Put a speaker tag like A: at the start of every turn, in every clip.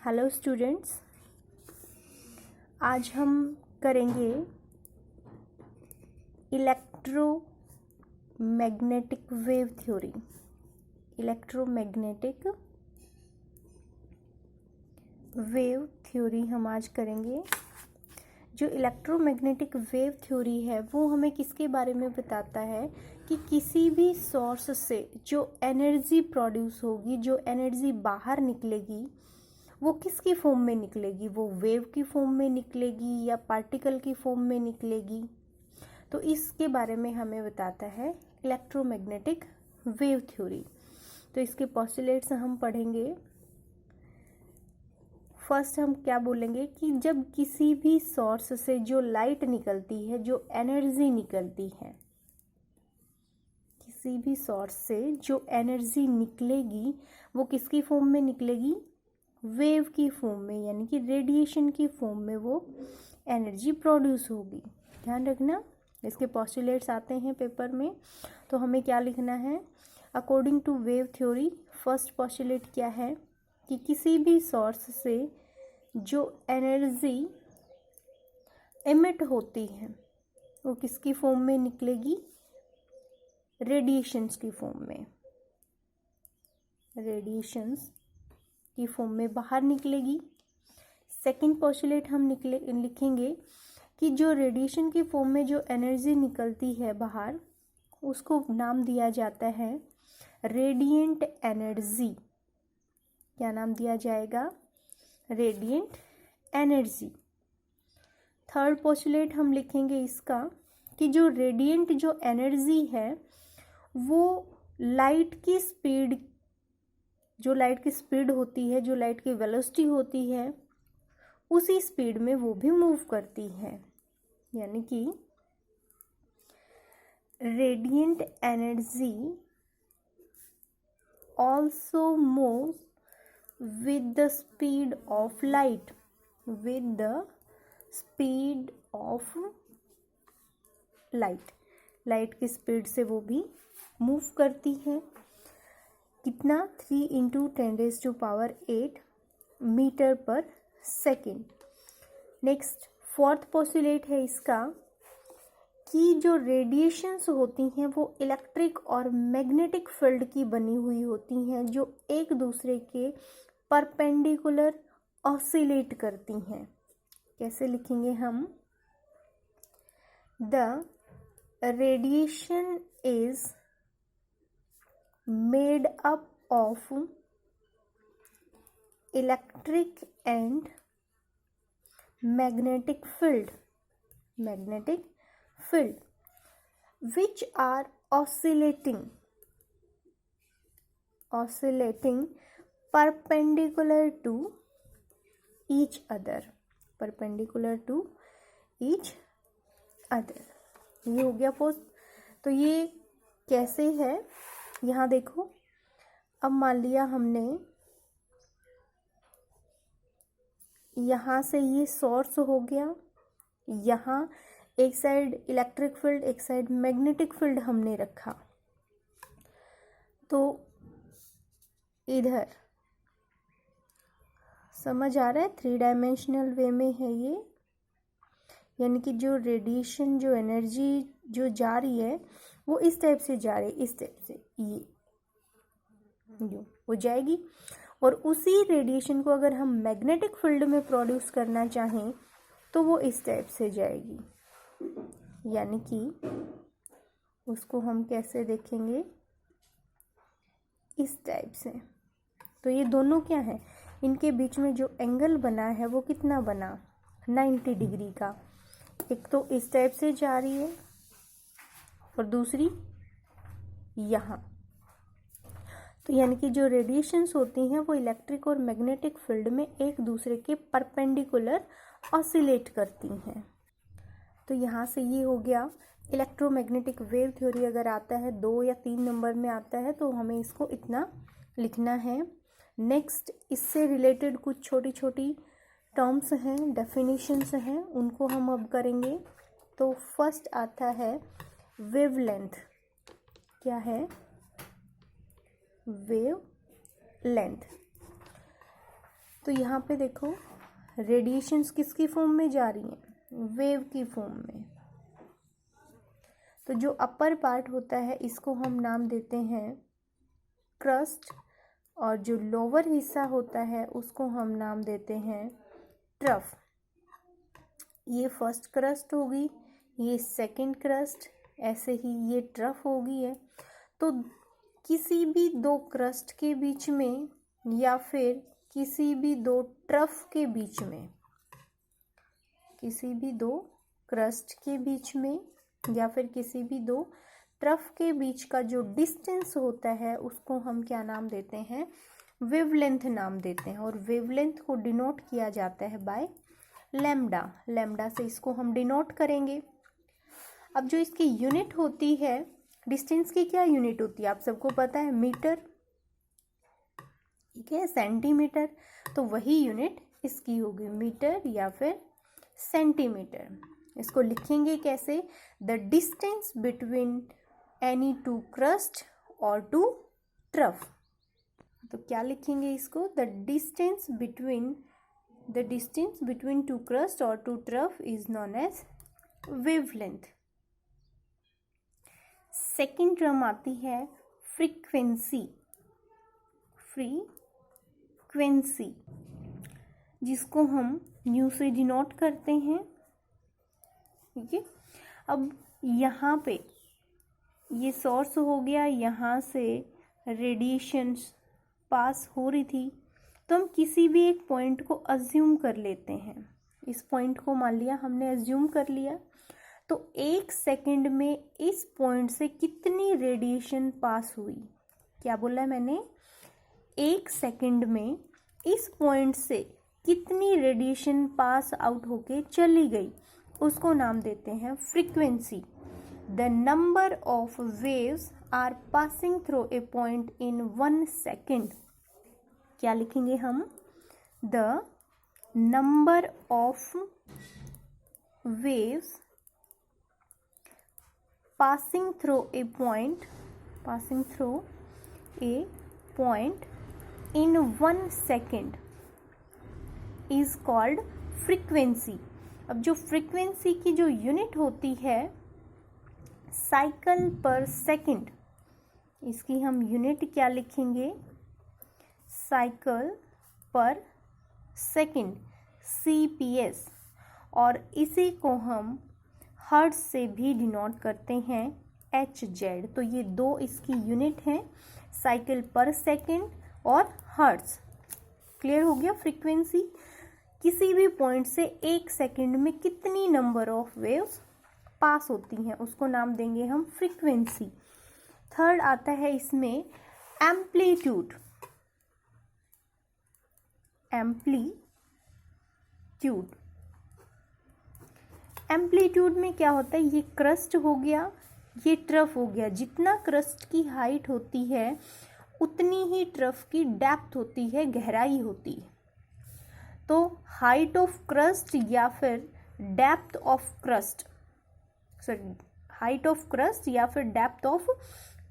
A: Hello students, आज हम करेंगे electromagnetic wave theory. Electromagnetic wave theory हम आज करेंगे। जो इलेक्ट्रोमैग्नेटिक वेव थ्योरी है वो हमें किसके बारे में बताता है कि किसी भी सोर्स से जो एनर्जी प्रोड्यूस होगी, जो एनर्जी बाहर निकलेगी, वो किसकी फॉर्म में निकलेगी, वो वेव की फॉर्म में निकलेगी या पार्टिकल की फॉर्म में निकलेगी। तो इसके बारे में हमें बताता है इलेक्ट्रोमैग्नेटिक वेव थ्योरी। तो इसके पोस्टुलेट्स हम पढ़ेंगे। फर्स्ट हम क्या बोलेंगे कि जब किसी भी सोर्स से जो लाइट निकलती है, जो एनर्जी निकलती है, किसी भी सोर्स से जो एनर्जी निकलेगी वो किसकी फॉर्म में निकलेगी, वेव की फॉर्म में, यानी कि रेडिएशन की फॉर्म में वो एनर्जी प्रोड्यूस होगी। ध्यान रखना, इसके पोस्टुलेट्स आते हैं पेपर में। तो हमें क्या लिखना है, according to wave theory first postulate क्या है कि किसी भी सोर्स से जो एनर्जी एमिट होती है वो किसकी फॉर्म में निकलेगी, रेडिएशंस की फॉर्म में, रेडिएशंस की फॉर्म में बाहर निकलेगी। सेकंड पोस्टुलेट हम लिखेंगे कि जो रेडिएशन की फॉर्म में जो एनर्जी निकलती है बाहर, उसको नाम दिया जाता है रेडिएंट एनर्जी। क्या नाम दिया जाएगा, रेडिएंट एनर्जी। थर्ड पोस्टुलेट हम लिखेंगे इसका कि जो रेडिएंट जो एनर्जी है वो लाइट की स्पीड, जो लाइट की स्पीड होती है, जो लाइट की वेलोसिटी होती है, उसी स्पीड में वो भी मूव करती है। यानी कि radiant energy also move with the speed of light, with the speed of light, light की स्पीड से वो भी मूव करती है। कितना, 3 × 10⁸ मीटर पर सेकेंड। नेक्स्ट फोर्थ पोस्टुलेट है इसका कि जो रेडिएशंस होती हैं वो इलेक्ट्रिक और मैग्नेटिक फील्ड की बनी हुई होती हैं, जो एक दूसरे के परपेंडिकुलर ऑसिलेट करती हैं। कैसे लिखेंगे हम, the radiation is made up of electric and magnetic field, which are oscillating perpendicular to each other, ये हो गया पोस्ट। तो ये कैसे है, यहाँ देखो। अब मान लिया हमने यहाँ से ये सोर्स हो गया, यहाँ एक साइड इलेक्ट्रिक फील्ड, एक साइड मैग्नेटिक फील्ड हमने रखा। तो इधर समझ आ रहा है, 3 डायमेंशनल वे में है ये। यानी कि जो रेडिएशन, जो एनर्जी जो जा रही है वो इस टाइप से जा रही है, इस टाइप से ये हो जाएगी। और उसी रेडिएशन को अगर हम मैग्नेटिक फील्ड में प्रोड्यूस करना चाहें तो वो इस टाइप से जाएगी। यानी कि उसको हम कैसे देखेंगे, इस टाइप से। तो ये दोनों क्या है, इनके बीच में जो एंगल बना है वो कितना बना, 90 डिग्री का। एक तो इस टाइप से जा रही है और दूसरी यहाँ। तो यानी कि जो रेडिएशंस होती हैं वो इलेक्ट्रिक और मैग्नेटिक फील्ड में एक दूसरे के परपेंडिकुलर ऑसिलेट करती हैं। तो यहाँ से ये हो गया इलेक्ट्रोमैग्नेटिक वेव थ्योरी। अगर आता है 2 या 3 नंबर में आता है तो हमें इसको इतना लिखना है। नेक्स्ट इससे रिलेटेड कुछ छोटी छोटी टर्म्स हैं, डेफिनेशंस हैं, उनको हम अब करेंगे। तो फर्स्ट आता है वेवलेंथ। क्या है, वेव लेंथ। तो यहाँ पे देखो रेडिएशंस किसकी फॉर्म में जा रही हैं, वेव की फॉर्म में। तो जो अपर पार्ट होता है इसको हम नाम देते हैं क्रस्ट, और जो लोअर हिस्सा होता है उसको हम नाम देते हैं ट्रफ। ये फर्स्ट क्रस्ट होगी, ये सेकंड क्रस्ट, ऐसे ही ये ट्रफ होगी है। तो किसी भी दो क्रस्ट के बीच में या फिर किसी भी दो ट्रफ के बीच में, किसी भी दो क्रस्ट के बीच में या फिर किसी भी दो ट्रफ के बीच का जो डिस्टेंस होता है उसको हम क्या नाम देते हैं, वेवलेंथ नाम देते हैं। और वेवलेंथ को डिनोट किया जाता है बाय लैम्डा। लैम्डा से इसको हम डिनोट करेंगे। अब जो इसकी यूनिट होती है, डिस्टेंस की क्या यूनिट होती है आप सबको पता है, मीटर, ठीक है, सेंटीमीटर। तो वही यूनिट इसकी होगी, मीटर या फिर सेंटीमीटर। इसको लिखेंगे कैसे, the distance between any two crust और टू ट्रफ। तो क्या लिखेंगे इसको, the distance between two crust और two trough is known as wavelength. Second term आती है फ्रीक्वेंसी। फ्रीक्वेंसी जिसको हम न्यू से डिनोट करते हैं, ठीक है। अब यहाँ पे ये सोर्स हो गया, यहाँ से रेडिएशन पास हो रही थी, तो हम किसी भी एक पॉइंट को अज्यूम कर लेते हैं। इस पॉइंट को मान लिया हमने, अज्यूम कर लिया। तो 1 सेकंड में इस पॉइंट से कितनी रेडिएशन पास हुई, क्या बोला है मैंने, 1 सेकंड में इस पॉइंट से कितनी रेडिएशन पास आउट होके चली गई, उसको नाम देते हैं frequency. The number of waves are passing through a point in 1 second. क्या लिखेंगे हम, the number of waves passing through a point in 1 second is called frequency। अब जो फ्रीक्वेंसी की जो यूनिट होती है साइकिल पर सेकंड, इसकी हम यूनिट क्या लिखेंगे, साइकिल पर सेकंड, CPS। और इसी को हम हर्ट्ज से भी डिनोट करते हैं, HZ। तो ये दो इसकी यूनिट हैं, साइकिल पर सेकंड और हर्ट्ज। क्लियर हो गया। फ्रीक्वेंसी किसी भी पॉइंट से 1 सेकंड में कितनी नंबर ऑफ वेव्स पास होती हैं उसको नाम देंगे हम फ्रीक्वेंसी। थर्ड आता है इसमें एम्पलीट्यूड। एम्पलीट्यूड में क्या होता है, ये क्रस्ट हो गया, ये ट्रफ हो गया। जितना क्रस्ट की हाइट होती है उतनी ही ट्रफ की डेप्थ होती है, गहराई होती है। तो हाइट ऑफ क्रस्ट या फिर depth of crust, height of crest या फिर डेप्थ ऑफ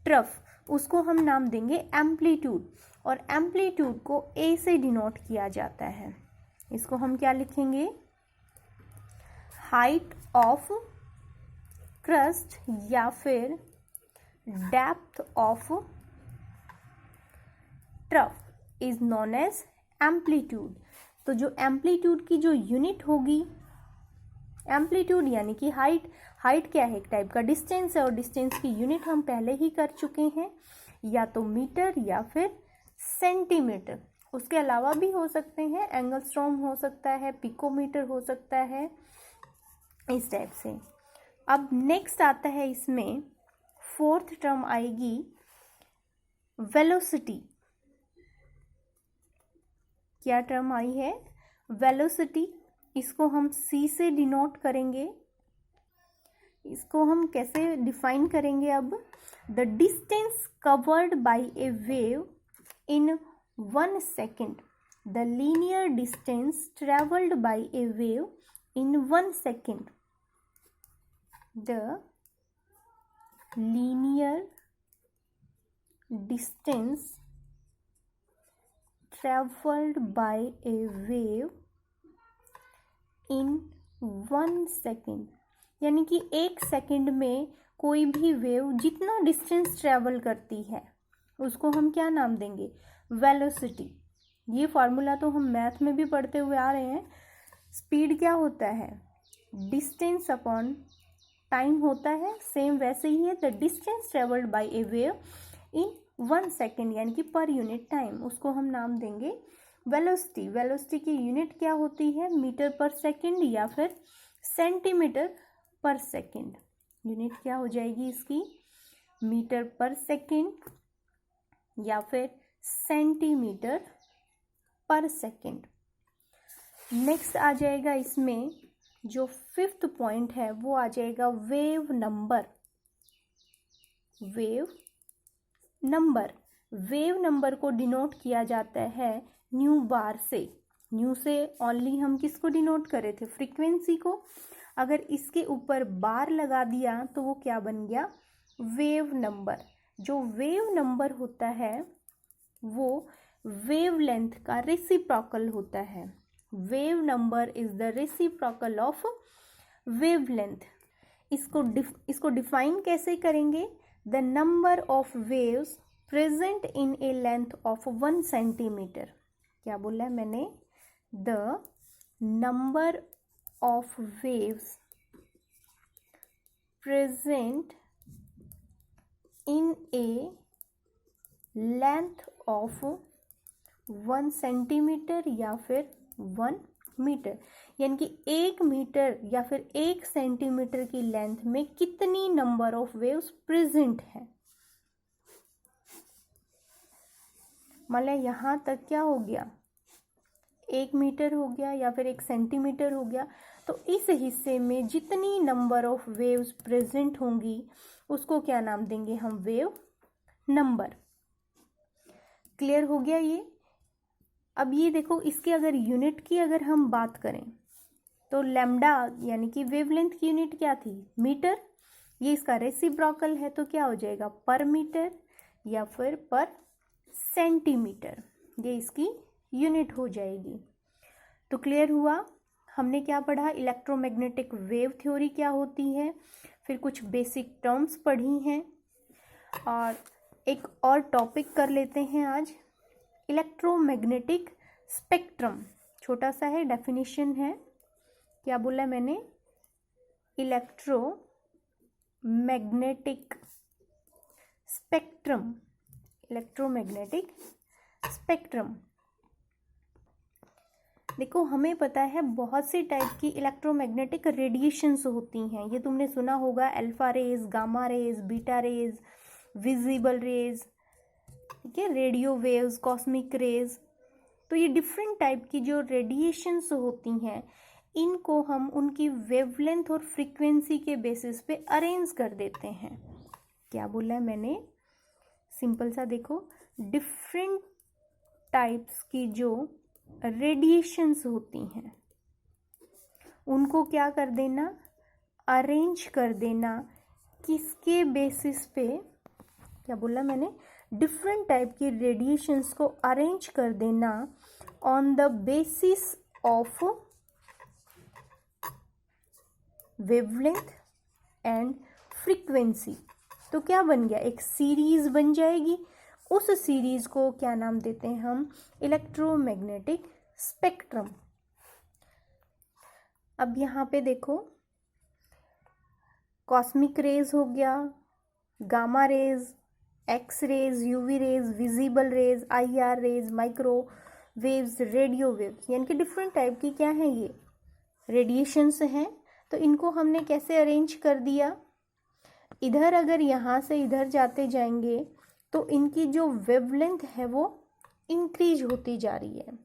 A: ट्रफ, उसको हम नाम देंगे एम्पलीट्यूड। और एम्पलीट्यूड को A से डिनोट किया जाता है। इसको हम क्या लिखेंगे, हाइट ऑफ क्रस्ट या फिर depth of trough is known as amplitude. तो जो एम्पलीट्यूड की जो यूनिट होगी, एम्पलीट्यूड यानी कि हाइट क्या है, एक टाइप का डिस्टेंस है, और डिस्टेंस की यूनिट हम पहले ही कर चुके हैं, या तो मीटर या फिर सेंटीमीटर। उसके अलावा भी हो सकते हैं, एंगस्ट्रॉम हो सकता है, पिकोमीटर हो सकता है, इस टाइप से। अब नेक्स्ट आता है इसमें फोर्थ टर्म आएगी वेलोसिटी। क्या टर्म आई है, वेलोसिटी। इसको हम C से डिनोट करेंगे। इसको हम कैसे डिफाइन करेंगे, अब the distance covered by A wave in 1 second, the linear distance travelled by A wave in 1 second, the linear distance traveled by a wave in 1 second, यानी कि 1 सेकंड में कोई भी वेव जितना डिस्टेंस ट्रेवल करती है उसको हम क्या नाम देंगे? वेलोसिटी। ये फॉर्मूला तो हम मैथ में भी पढ़ते हुए आ रहे हैं। स्पीड क्या होता है? डिस्टेंस अपॉन टाइम होता है। सेम वैसे ही है, the distance travelled by A wave in 1 second, यानी कि पर यूनिट टाइम, उसको हम नाम देंगे वेलोसिटी। वेलोसिटी की यूनिट क्या होती है? मीटर पर सेकेंड या फिर सेंटीमीटर पर सेकेंड। यूनिट क्या हो जाएगी इसकी? मीटर पर सेकेंड या फिर सेंटीमीटर पर सेकेंड। नेक्स्ट आ जाएगा इसमें जो 5th पॉइंट है वो आ जाएगा wave number. Wave number, wave number को डिनोट किया जाता है न्यू बार से। न्यू से ओनली हम किसको डिनोट करे थे? फ्रीक्वेंसी को। अगर इसके ऊपर बार लगा दिया तो वो क्या बन गया? Wave number. जो वेव नंबर होता है वो वेवलेंथ का रेसिप्रोकल होता है। Wave number is the reciprocal of wavelength. इसको डिफाइन कैसे करेंगे? The number of waves present in A length of 1 centimetre. क्या बोला है मैंने? The number of waves present in A length of 1 centimetre या फिर 1 मीटर, यानी कि 1 मीटर या फिर 1 सेंटीमीटर की लेंथ में कितनी नंबर ऑफ वेव्स प्रेजेंट है। मतलब यहां तक क्या हो गया? 1 मीटर हो गया या फिर 1 सेंटीमीटर हो गया। तो इस हिस्से में जितनी नंबर ऑफ वेव्स प्रेजेंट होंगी उसको क्या नाम देंगे हम? Wave number. क्लियर हो गया ये? अब ये देखो, इसके अगर यूनिट की अगर हम बात करें तो लैम्डा यानी कि वेवलेंथ की यूनिट क्या थी? मीटर। ये इसका रेसिप्रोकल है तो क्या हो जाएगा? पर मीटर या फिर पर सेंटीमीटर। ये इसकी यूनिट हो जाएगी। तो क्लियर हुआ? हमने क्या पढ़ा? इलेक्ट्रोमैग्नेटिक वेव थ्योरी क्या होती है, फिर कुछ बेसिक टर्म्स पढ़ी हैं, और एक और टॉपिक कर लेते हैं आज, इलेक्ट्रोमैग्नेटिक स्पेक्ट्रम। छोटा सा है, डेफिनेशन है। क्या बोला मैंने? Electromagnetic spectrum. Electromagnetic spectrum. देखो, हमें पता है बहुत सी टाइप की इलेक्ट्रोमैग्नेटिक रेडिएशंस होती हैं। ये तुमने सुना होगा, alpha rays, gamma rays, beta rays, visible rays, ठीक है, रेडियो वेव्स, कॉस्मिक रेज। तो ये डिफरेंट टाइप की जो रेडिएशंस होती हैं इनको हम उनकी वेवलेंथ और फ्रीक्वेंसी के बेसिस पे अरेंज कर देते हैं। क्या बोला है मैंने? सिंपल सा देखो, डिफरेंट टाइप्स की जो रेडिएशंस होती हैं उनको क्या कर देना? अरेंज कर देना। किसके बेसिस पे? क्या बोला मैंने? डिफरेंट टाइप की रेडिएशंस को अरेंज कर देना on the basis of wavelength and frequency. तो क्या बन गया? एक सीरीज बन जाएगी। उस सीरीज को क्या नाम देते हैं हम? Electromagnetic spectrum. अब यहाँ पे देखो, कॉस्मिक रेज हो गया, gamma rays, X rays, UV rays, visible rays, IR rays, micro waves, radio waves, यानी कि डिफरेंट टाइप की क्या है ये रेडिएशंस हैं। तो इनको हमने कैसे अरेंज कर दिया? इधर अगर यहाँ से इधर जाते जाएंगे तो इनकी जो वेवलेंथ है वो इंक्रीज होती जा रही है,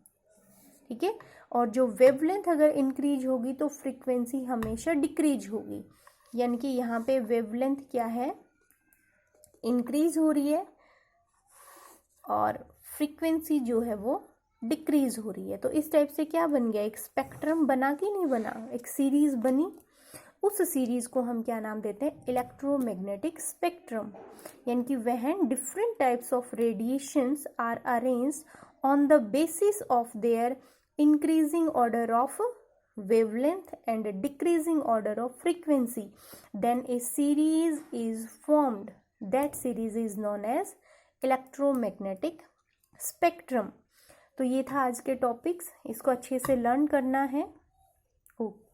A: ठीक है। और जो वेवलेंथ अगर इंक्रीज होगी तो फ्रीक्वेंसी हमेशा डिक्रीज होगी, यानी कि यहाँ पे वेवलेंथ क्या है? इंक्रीज हो रही है और फ्रीक्वेंसी जो है वो डिक्रीज हो रही है। तो इस टाइप से क्या बन गया? एक स्पेक्ट्रम बना कि नहीं बना? एक सीरीज बनी। उस सीरीज को हम क्या नाम देते हैं? Electromagnetic spectrum. यानी कि वह different types of radiations are arranged on the basis of their increasing order of wavelength and decreasing order of frequency, then a series is formed. That series is known as electromagnetic spectrum. तो ये था आज के topics, इसको अच्छे से learn करना है। ओके।